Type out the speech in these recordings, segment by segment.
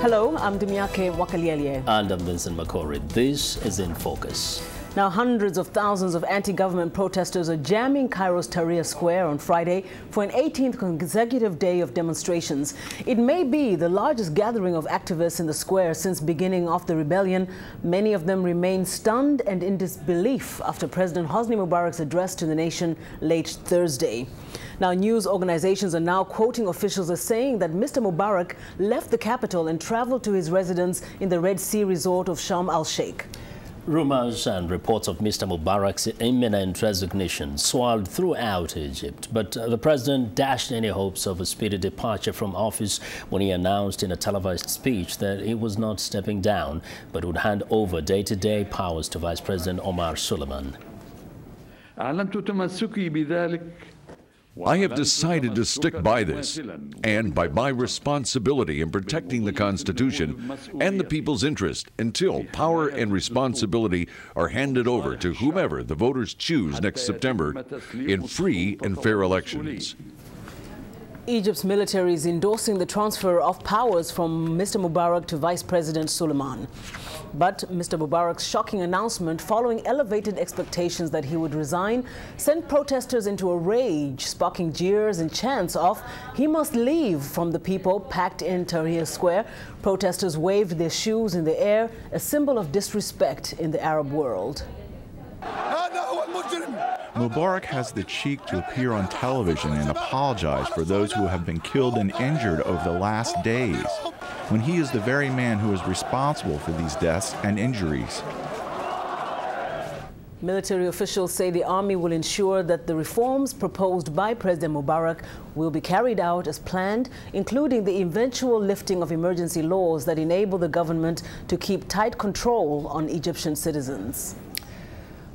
Hello, I'm Ndimyake, Mwakalyelye. And I'm Vincent Makori. This is In Focus. Now, hundreds of thousands of anti-government protesters are jamming Cairo's Tahrir Square on Friday for an 18th consecutive day of demonstrations. It may be the largest gathering of activists in the square since beginning of the rebellion. Many of them remain stunned and in disbelief after President Hosni Mubarak's address to the nation late Thursday. Now, news organizations are now quoting officials as saying that Mr. Mubarak left the capital and traveled to his residence in the Red Sea resort of Sharm el-Sheikh. Rumors and reports of Mr. Mubarak's imminent resignation swirled throughout Egypt, but the president dashed any hopes of a speedy departure from office when he announced in a televised speech that he was not stepping down, but would hand over day-to-day powers to Vice President Omar Suleiman. I have decided to stick by this and by my responsibility in protecting the Constitution and the people's interest until power and responsibility are handed over to whomever the voters choose next September in free and fair elections. Egypt's military is endorsing the transfer of powers from Mr. Mubarak to Vice President Suleiman. But Mr. Mubarak's shocking announcement following elevated expectations that he would resign sent protesters into a rage, sparking jeers and chants of "he must leave" from the people packed in Tahrir Square. Protesters waved their shoes in the air, a symbol of disrespect in the Arab world. Mubarak has the cheek to appear on television and apologize for those who have been killed and injured over the last days, when he is the very man who is responsible for these deaths and injuries. Military officials say the army will ensure that the reforms proposed by President Mubarak will be carried out as planned, including the eventual lifting of emergency laws that enable the government to keep tight control on Egyptian citizens.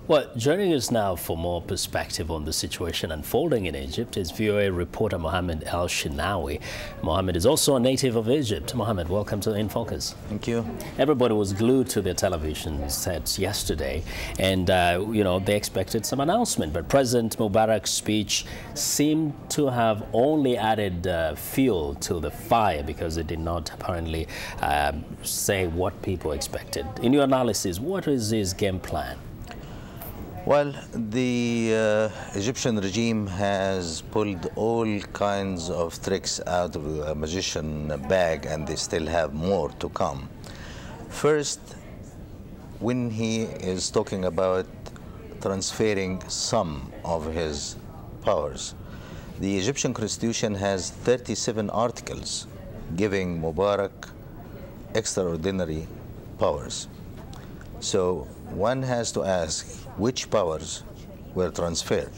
Well, joining us now for more perspective on the situation unfolding in Egypt is VOA reporter Mohamad Elshinnawi. Mohamad is also a native of Egypt. Mohamad, welcome to In Focus. Thank you. Everybody was glued to their television sets yesterday, and they expected some announcement. But President Mubarak's speech seemed to have only added fuel to the fire because it did not apparently say what people expected. In your analysis, what is his game plan? Well, the Egyptian regime has pulled all kinds of tricks out of the magician bag, and they still have more to come. First, when he is talking about transferring some of his powers, the Egyptian constitution has 37 articles giving Mubarak extraordinary powers. So one has to ask which powers were transferred.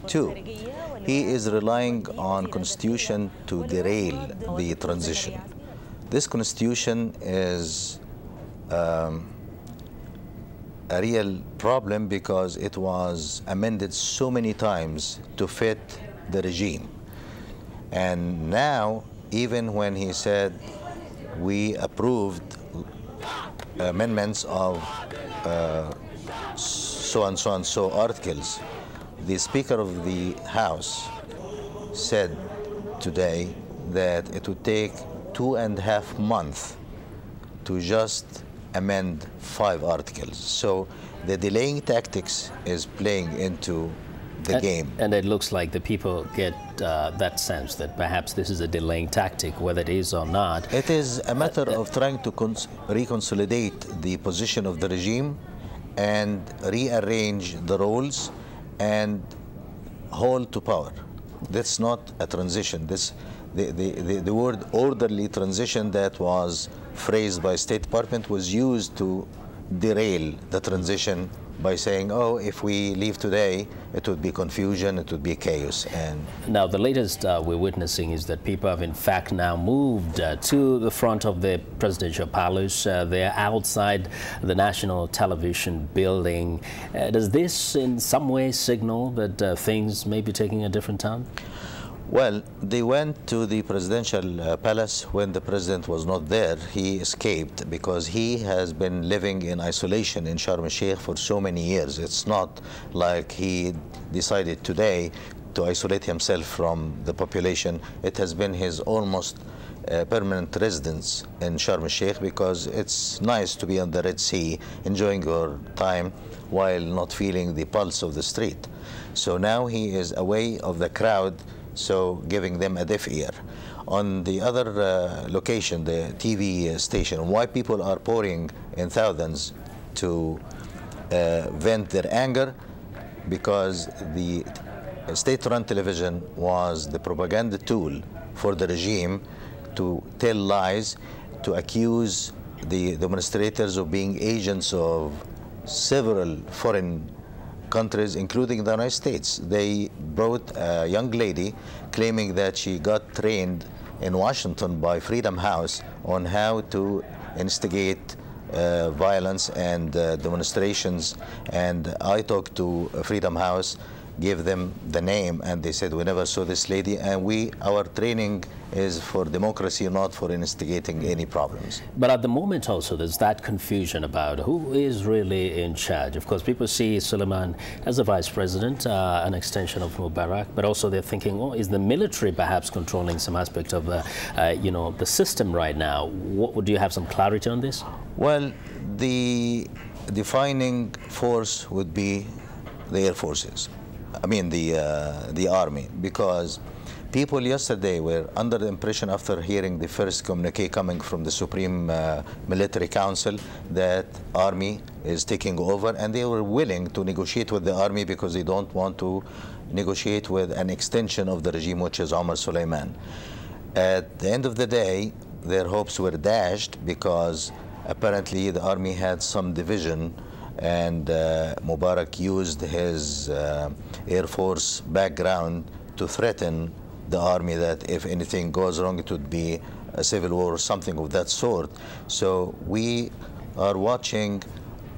Two, he is relying on constitution to derail the transition. This constitution is a real problem because it was amended so many times to fit the regime. And now, even when he said we approved amendments of so and so and so articles, the Speaker of the House said today that it would take 2.5 months to just amend 5 articles. So the delaying tactics is playing into the game. And it looks like the people get that sense that perhaps this is a delaying tactic, whether it is or not. It is a matter of trying to reconsolidate the position of the regime and rearrange the roles and hold to power. That's not a transition. The word orderly transition that was phrased by State Department was used to derail the transition by saying, oh, if we leave today, it would be confusion, it would be chaos. And now the latest we're witnessing is that people have in fact now moved to the front of the presidential palace. They're outside the National Television building. Does this in some way signal that things may be taking a different turn? Well, they went to the presidential palace when the president was not there. He escaped because he has been living in isolation in Sharm el-Sheikh for so many years. It's not like he decided today to isolate himself from the population. It has been his almost permanent residence in Sharm el-Sheikh, because it's nice to be on the Red Sea, enjoying your time while not feeling the pulse of the street. So now he is away of the crowd, so giving them a deaf ear. On the other location, the TV station, why people are pouring in thousands to vent their anger? Because the state-run television was the propaganda tool for the regime to tell lies, to accuse the demonstrators of being agents of several foreign countries, including the United States. They brought a young lady claiming that she got trained in Washington by Freedom House on how to instigate violence and demonstrations. And I talked to Freedom House, gave them the name, and they said, we never saw this lady, and our training is for democracy, not for instigating any problems. But at the moment also, there's that confusion about who is really in charge. Of course, people see Suleiman as the vice president, an extension of Mubarak, but also they're thinking, oh, is the military perhaps controlling some aspect of the system right now? Do you have some clarity on this? Well, the defining force would be the air forces. I mean the army, because people yesterday were under the impression, after hearing the first communique coming from the Supreme Military Council, that army is taking over, and they were willing to negotiate with the army because they don't want to negotiate with an extension of the regime, which is Omar Suleiman. At the end of the day, their hopes were dashed, because apparently the army had some division, and Mubarak used his Air Force background to threaten the army that if anything goes wrong, it would be a civil war or something of that sort. So we are watching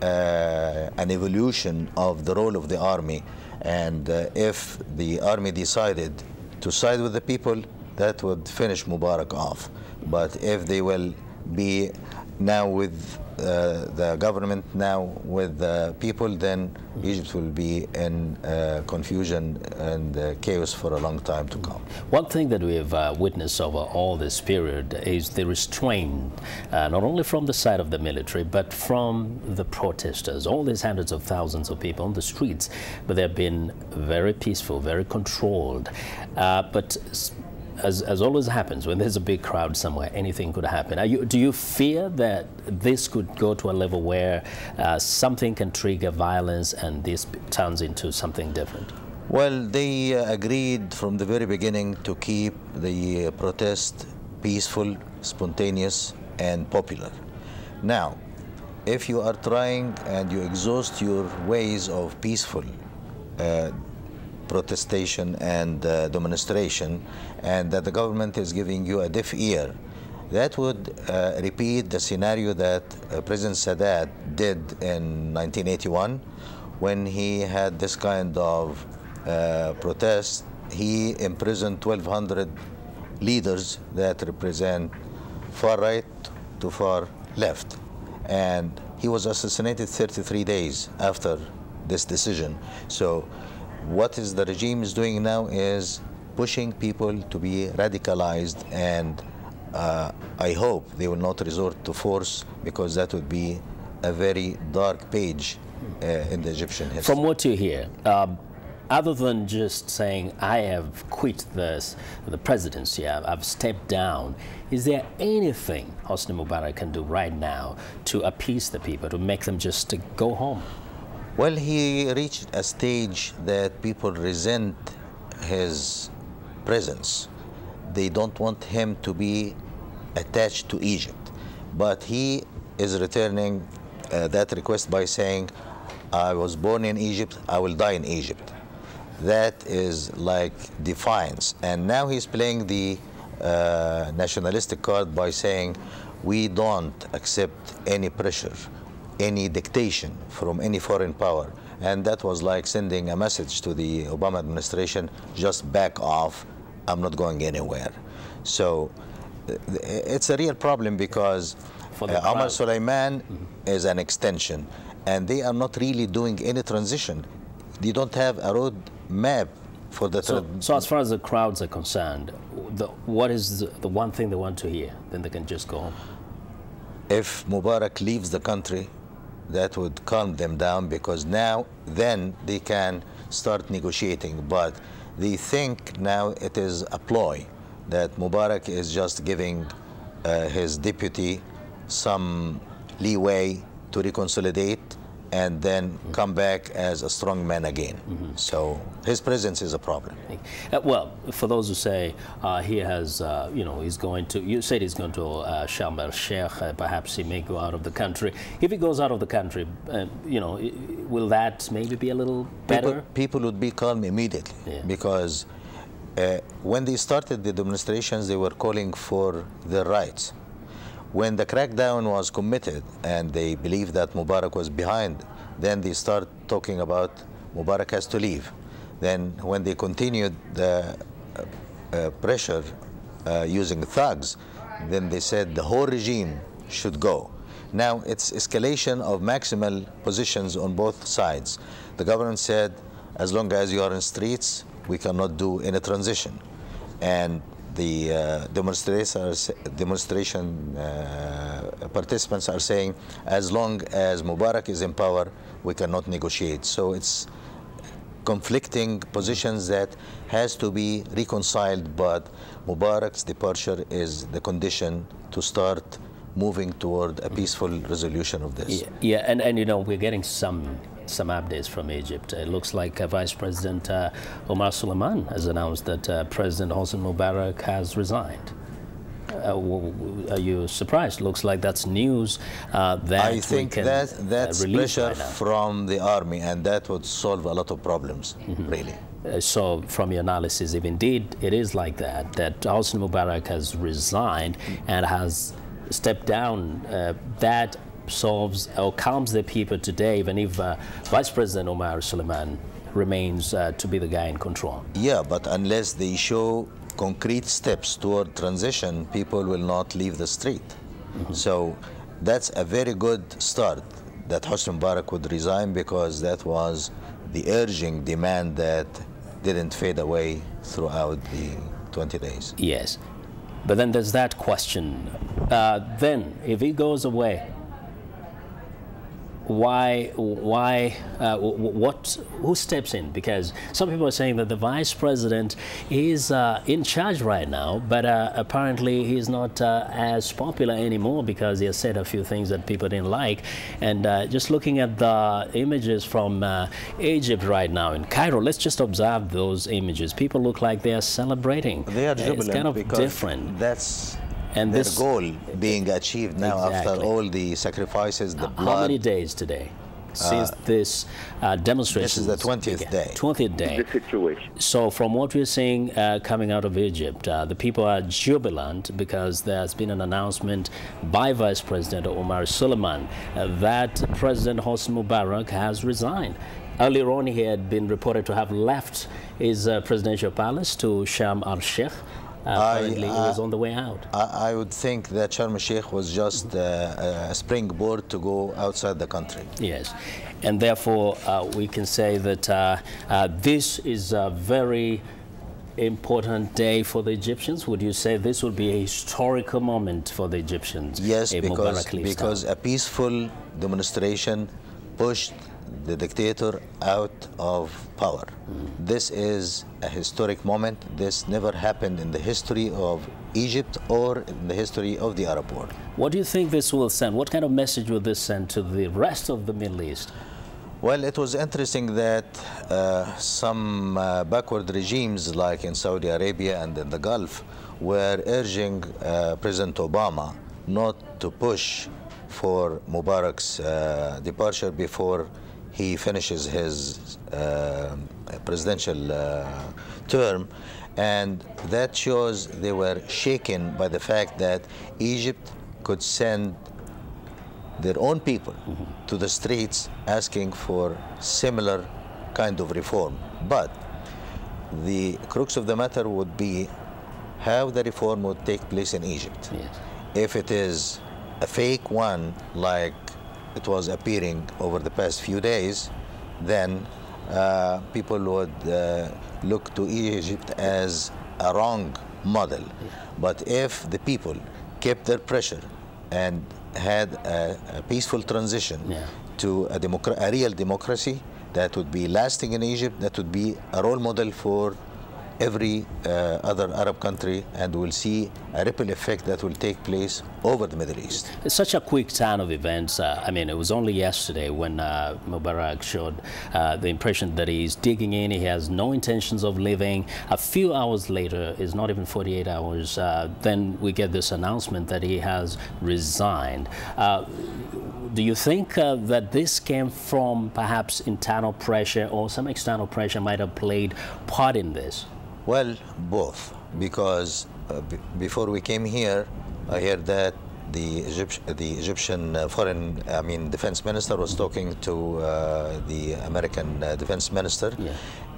an evolution of the role of the army, and if the army decided to side with the people, that would finish Mubarak off. But if they will be now with the government, now with the people, then Egypt will be in confusion and chaos for a long time to come. One thing that we have witnessed over all this period is the restraint, not only from the side of the military, but from the protesters. All these hundreds of thousands of people on the streets, but they've been very peaceful, very controlled. But as always happens, when there's a big crowd somewhere, anything could happen. Do you fear that this could go to a level where something can trigger violence and this turns into something different? Well, they agreed from the very beginning to keep the protest peaceful, spontaneous, and popular. Now, if you are trying and you exhaust your ways of peaceful protestation and demonstration, and that the government is giving you a deaf ear, that would repeat the scenario that President Sadat did in 1981 when he had this kind of protest. He imprisoned 1,200 leaders that represent far right to far left, and he was assassinated 33 days after this decision. So what the regime is doing now is pushing people to be radicalized, and I hope they will not resort to force, because that would be a very dark page in the Egyptian history. From what you hear, other than just saying, I have quit the presidency, I've stepped down, is there anything Hosni Mubarak can do right now to appease the people, to make them just go home? Well, he reached a stage that people resent his presence. They don't want him to be attached to Egypt. But he is returning that request by saying, I was born in Egypt, I will die in Egypt. That is like defiance. And now he's playing the nationalistic card by saying, we don't accept any pressure, any dictation from any foreign power. And that was like sending a message to the Obama administration, just back off, I'm not going anywhere. So it's a real problem, because Omar Suleiman is an extension, and they are not really doing any transition. They don't have a road map for the so as far as the crowds are concerned, what is the one thing they want to hear? Then they can just go home. If Mubarak leaves the country, that would calm them down, because then they can start negotiating. But they think now it is a ploy that Mubarak is just giving his deputy some leeway to reconsolidate and then come back as a strong man again. So his presence is a problem. Well, for those who say he has, he's going to, you said he's going to Sharm el-Sheikh, perhaps he may go out of the country. If he goes out of the country, will that maybe be a little better? People would be calm immediately, because when they started the demonstrations, they were calling for their rights. When the crackdown was committed and they believed that Mubarak was behind, then they start talking about Mubarak has to leave. Then when they continued the pressure using thugs, then they said the whole regime should go. Now it's escalation of maximal positions on both sides. The government said, as long as you are in streets, we cannot do any transition. And the demonstration participants are saying, as long as Mubarak is in power, we cannot negotiate. So it's conflicting positions that has to be reconciled, but Mubarak's departure is the condition to start moving toward a peaceful resolution of this. Yeah, and we're getting some updates from Egypt. It looks like Vice President Omar Suleiman has announced that President Hosni Mubarak has resigned. Are you surprised? Looks like that's news that I think that's pressure right from the army, and that would solve a lot of problems, really. So from your analysis, if indeed it is like that Hosni Mubarak has resigned and has stepped down, that solves or calms the people today, even if Vice President Omar Suleiman remains to be the guy in control. Yeah, but unless they show concrete steps toward transition, people will not leave the street. So that's a very good start that Hosni Mubarak would resign, because that was the urging demand that didn't fade away throughout the 20 days. Yes, but then there's that question. Then, if he goes away, who steps in? Because some people are saying that the vice president is in charge right now, but apparently he's not as popular anymore, because he has said a few things that people didn't like. And just looking at the images from Egypt right now in Cairo, let's just observe those images. People look like they are celebrating. They are jubilant. It's kind of because different. That's and their goal being achieved now, after all the sacrifices, the blood. How many days today since this demonstration? This is the 20th day. 20th day. The situation. So from what we're seeing coming out of Egypt, the people are jubilant because there's been an announcement by Vice President Omar Suleiman that President Hosni Mubarak has resigned. Earlier on, he had been reported to have left his presidential palace to Sharm el-Sheikh. Apparently, he was on the way out. I would think that Sharm el-Sheikh was just a springboard to go outside the country. Yes, and therefore we can say that this is a very important day for the Egyptians. Would you say this would be a historical moment for the Egyptians? Yes, because a peaceful demonstration pushed the dictator out of power. This is a historic moment. This never happened in the history of Egypt or in the history of the Arab world. What do you think this will send? What kind of message will this send to the rest of the Middle East? Well, it was interesting that some backward regimes like in Saudi Arabia and in the Gulf were urging President Obama not to push for Mubarak's departure before he finishes his presidential term, and that shows they were shaken by the fact that Egypt could send their own people to the streets asking for similar kind of reform. But the crux of the matter would be how the reform would take place in Egypt. Yes. If it is a fake one, like it was appearing over the past few days, then people would look to Egypt as a wrong model. But if the people kept their pressure and had a peaceful transition to a real democracy that would be lasting in Egypt, that would be a role model for every other Arab country, and we'll see a ripple effect that will take place over the Middle East. It's such a quick turn of events. I mean, it was only yesterday when Mubarak showed the impression that he's digging in, he has no intentions of leaving. A few hours later, it's not even 48 hours, then we get this announcement that he has resigned. Do you think that this came from perhaps internal pressure, or some external pressure might have played part in this? Well, both, because before we came here, I heard that the Egyptian defense minister was talking to the American defense minister,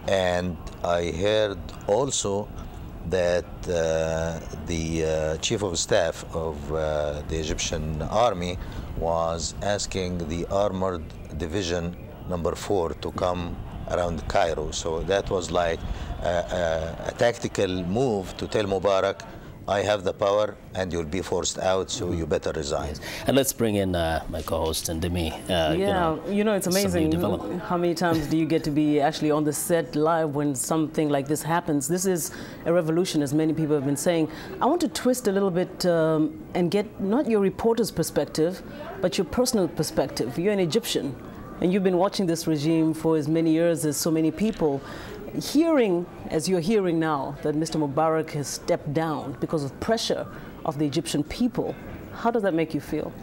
and I heard also that the chief of staff of the Egyptian army was asking the armored division number 4 to come around Cairo. So that was like a tactical move to tell Mubarak, I have the power and you'll be forced out, so you better resign. Yes. And let's bring in my co-host, Ndimyake. You know, it's amazing how many times do you get to be actually on the set live when something like this happens. This is a revolution, as many people have been saying. I want to twist a little bit and get not your reporter's perspective, but your personal perspective. You're an Egyptian, and you've been watching this regime for as many years as so many people. Hearing, as you're hearing now, that Mr. Mubarak has stepped down because of pressure of the Egyptian people, how does that make you feel?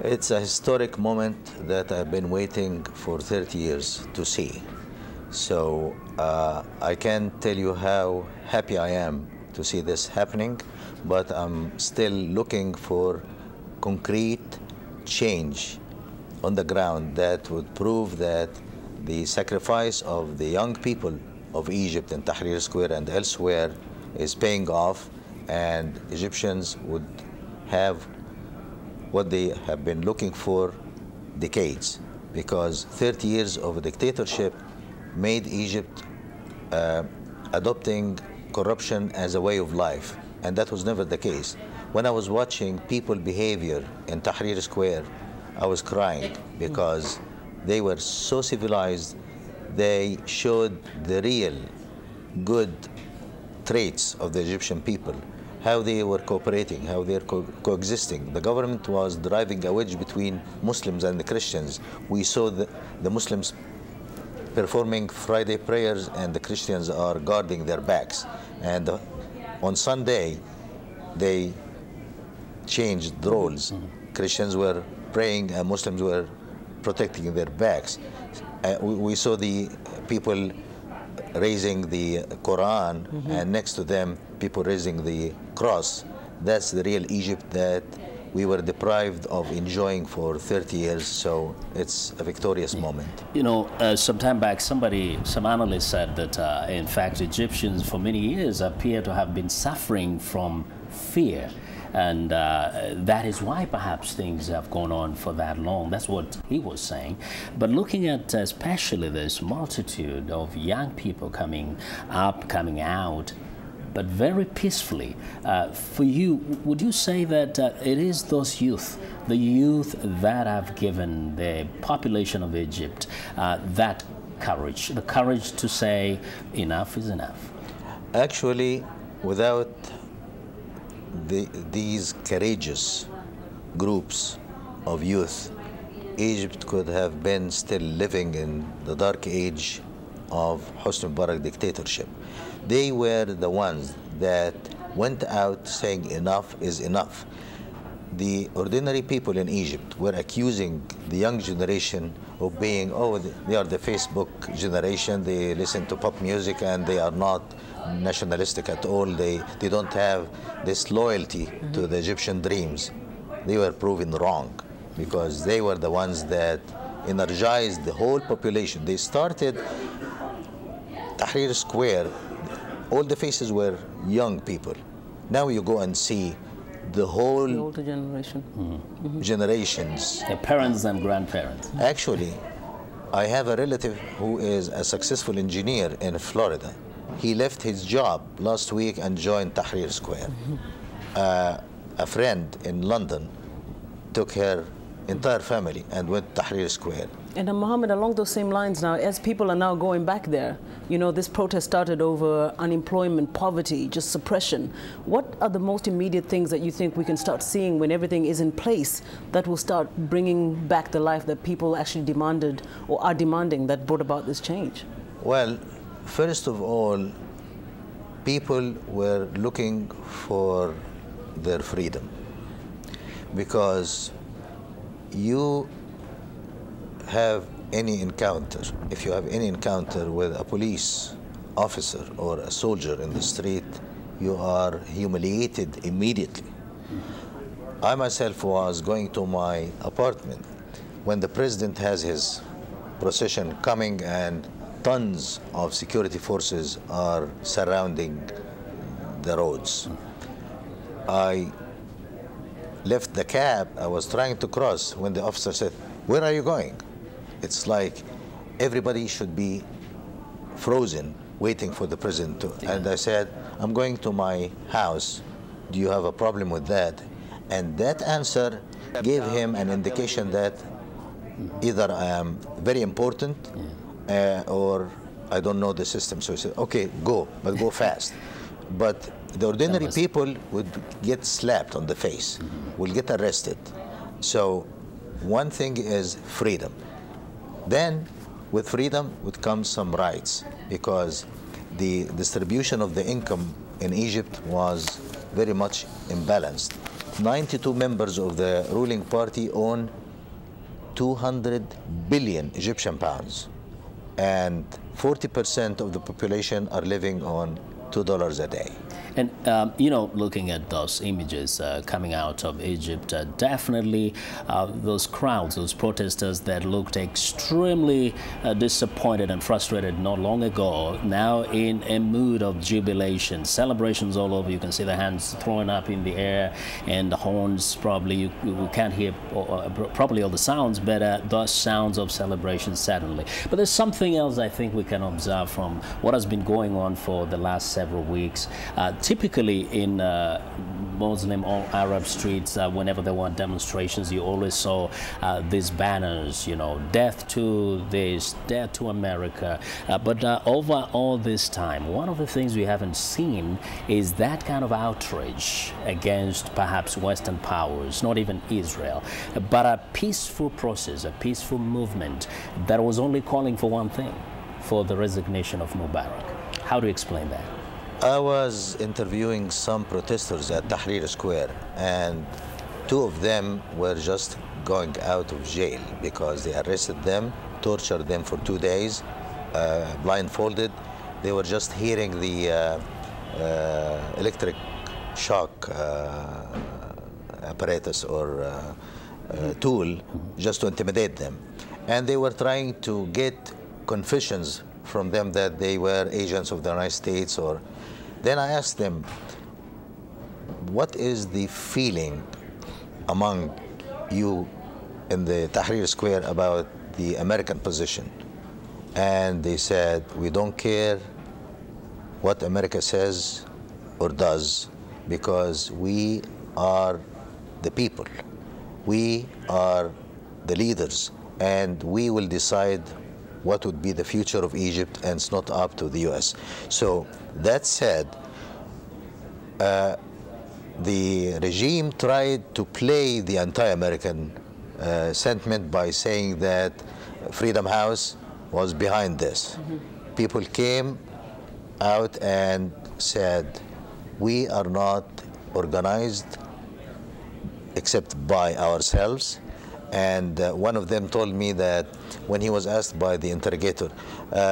It's a historic moment that I've been waiting for 30 years to see. So I can't tell you how happy I am to see this happening, but I'm still looking for concrete change on the ground that would prove that the sacrifice of the young people of Egypt in Tahrir Square and elsewhere is paying off, and Egyptians would have what they have been looking for decades, because 30 years of a dictatorship made Egypt adopting corruption as a way of life, and that was never the case. When I was watching people behavior in Tahrir Square, I was crying because they were so civilized. They showed the real good traits of the Egyptian people, how they were cooperating, how they were coexisting. The government was driving a wedge between Muslims and the Christians. We saw the Muslims performing Friday prayers and the Christians are guarding their backs. And on Sunday, they changed the roles. Christians were praying and Muslims were protecting their backs. We saw the people raising the Quran, and next to them, people raising the cross. That's the real Egypt that we were deprived of enjoying for 30 years, so it's a victorious moment. You know, some time back, some analyst said that, in fact, Egyptians for many years appear to have been suffering from fear. And that is why perhaps things have gone on for that long. That's what he was saying. But looking at especially this multitude of young people coming up, coming out, but very peacefully, for you, would you say that it is those youth, the youth that have given the population of Egypt that courage, the courage to say enough is enough? Actually, without these courageous groups of youth, Egypt could have been still living in the dark age of Hosni Mubarak dictatorship. They were the ones that went out saying enough is enough. The ordinary people in Egypt were accusing the young generation of being, oh, they are the Facebook generation, they listen to pop music and they are not nationalistic at all. They don't have this loyalty to the Egyptian dreams. They were proven wrong because they were the ones that energized the whole population. They started Tahrir Square, all the faces were young people. Now you go and see the whole the older generation. Generations. The parents and grandparents. Actually, I have a relative who is a successful engineer in Florida. He left his job last week and joined Tahrir Square. A friend in London took her entire family and went to Tahrir Square. And Mohamad, along those same lines now, as people are now going back there, you know, this protest started over unemployment, poverty, just suppression. What are the most immediate things that you think we can start seeing when everything is in place that will start bringing back the life that people actually demanded or are demanding that brought about this change? Well, first of all, people were looking for their freedom, because you have any encounter, if you have any encounter with a police officer or a soldier in the street, you are humiliated immediately. I myself was going to my apartment when the president has his procession coming and tons of security forces are surrounding the roads. I left the cab, I was trying to cross when the officer said, "Where are you going?" It's like everybody should be frozen waiting for the president to. Yeah. And I said, "I'm going to my house. Do you have a problem with that?" And that answer gave him an indication that either I am very important or I don't know the system. So he said, "Okay, go, but go fast." But the ordinary people would get slapped on the face, will get arrested. So one thing is freedom. Then with freedom would come some rights, because the distribution of the income in Egypt was very much imbalanced. 92 members of the ruling party own 200 billion Egyptian pounds, and 40% of the population are living on $2 a day. And, you know, looking at those images coming out of Egypt, definitely those crowds, those protesters that looked extremely disappointed and frustrated not long ago, now in a mood of jubilation, celebrations all over. You can see the hands thrown up in the air and the horns. Probably you can't hear probably all the sounds, but those sounds of celebration certainly. But there's something else I think we can observe from what has been going on for the last several weeks. Typically in Muslim or Arab streets, whenever there were demonstrations, you always saw these banners, you know, death to this, death to America. But over all this time, one of the things we haven't seen is that kind of outrage against perhaps Western powers, not even Israel, but a peaceful process, a peaceful movement that was only calling for one thing, for the resignation of Mubarak. How do you explain that? I was interviewing some protesters at Tahrir Square, and two of them were just going out of jail because they arrested them, tortured them for 2 days, blindfolded. They were just hearing the electric shock apparatus or tool just to intimidate them. And they were trying to get confessions from them that they were agents of the United States. Or then I asked them, what is the feeling among you in the Tahrir Square about the American position? And they said, we don't care what America says or does, because we are the people. We are the leaders, and we will decide what would be the future of Egypt, and it's not up to the US. So that said, the regime tried to play the anti-American sentiment by saying that Freedom House was behind this. People came out and said, we are not organized except by ourselves. And one of them told me that when he was asked by the interrogator,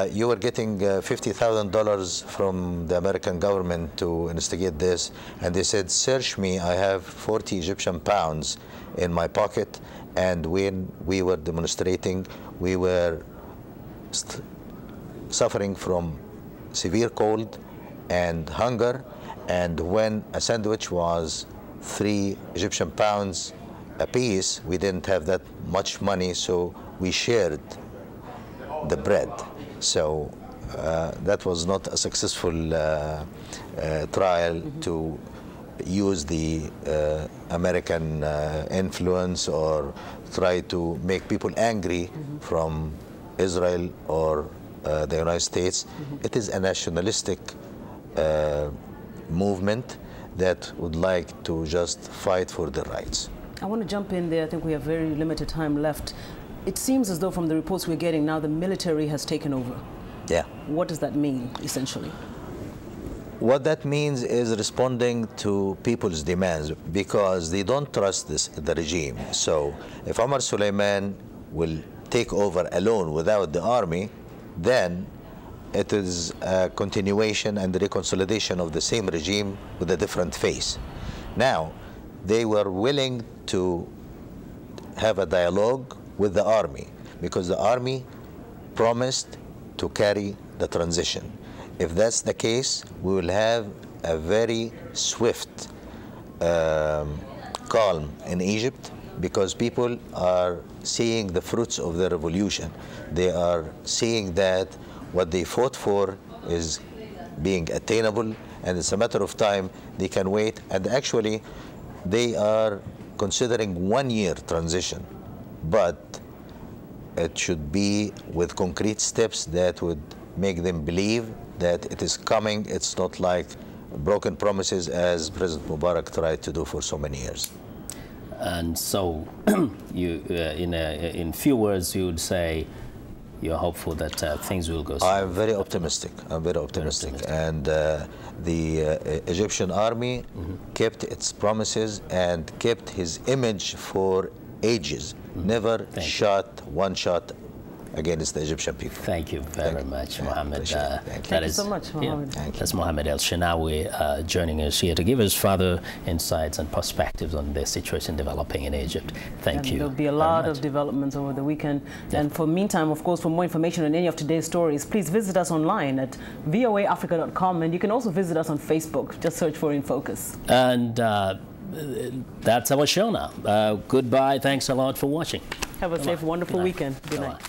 you were getting $50,000 from the American government to instigate this, and they said, search me, I have 40 Egyptian pounds in my pocket, and when we were demonstrating, we were suffering from severe cold and hunger, and when a sandwich was 3 Egyptian pounds a piece, we didn't have that much money, so we shared the bread. So that was not a successful trial to use the American influence or try to make people angry from Israel or the United States. It is a nationalistic movement that would like to just fight for their rights. I want to jump in there. I think we have very limited time left. It seems as though from the reports we're getting now the military has taken over. Yeah. What does that mean, essentially? What that means is responding to people's demands because they don't trust the regime. So if Omar Suleiman will take over alone without the army, then it is a continuation and the reconsolidation of the same regime with a different face. Now, they were willing to have a dialogue with the army because the army promised to carry the transition. If that's the case, we will have a very swift calm in Egypt because people are seeing the fruits of the revolution. They are seeing that what they fought for is being attainable, and it's a matter of time. They can wait, and actually they are considering 1 year transition, but it should be with concrete steps that would make them believe that it is coming. It's not like broken promises as President Mubarak tried to do for so many years. And so, you, in few words, you would say you're hopeful that things will go smooth. I'm very optimistic. I'm very optimistic. And the Egyptian army kept its promises and kept his image for ages. Never shot one shot against the Egyptian people. Thank you very much, Mohamad. Thank you so much, Mohamad. That's Mohamad Elshinnawi joining us here to give us further insights and perspectives on the situation developing in Egypt. Thank you. There'll be a lot of developments over the weekend. Yeah. And for meantime, of course, for more information on any of today's stories, please visit us online at voaafrica.com, and you can also visit us on Facebook. Just search for In Focus. And that's our show now. Goodbye. Thanks a lot for watching. Have a safe, wonderful weekend. Good night.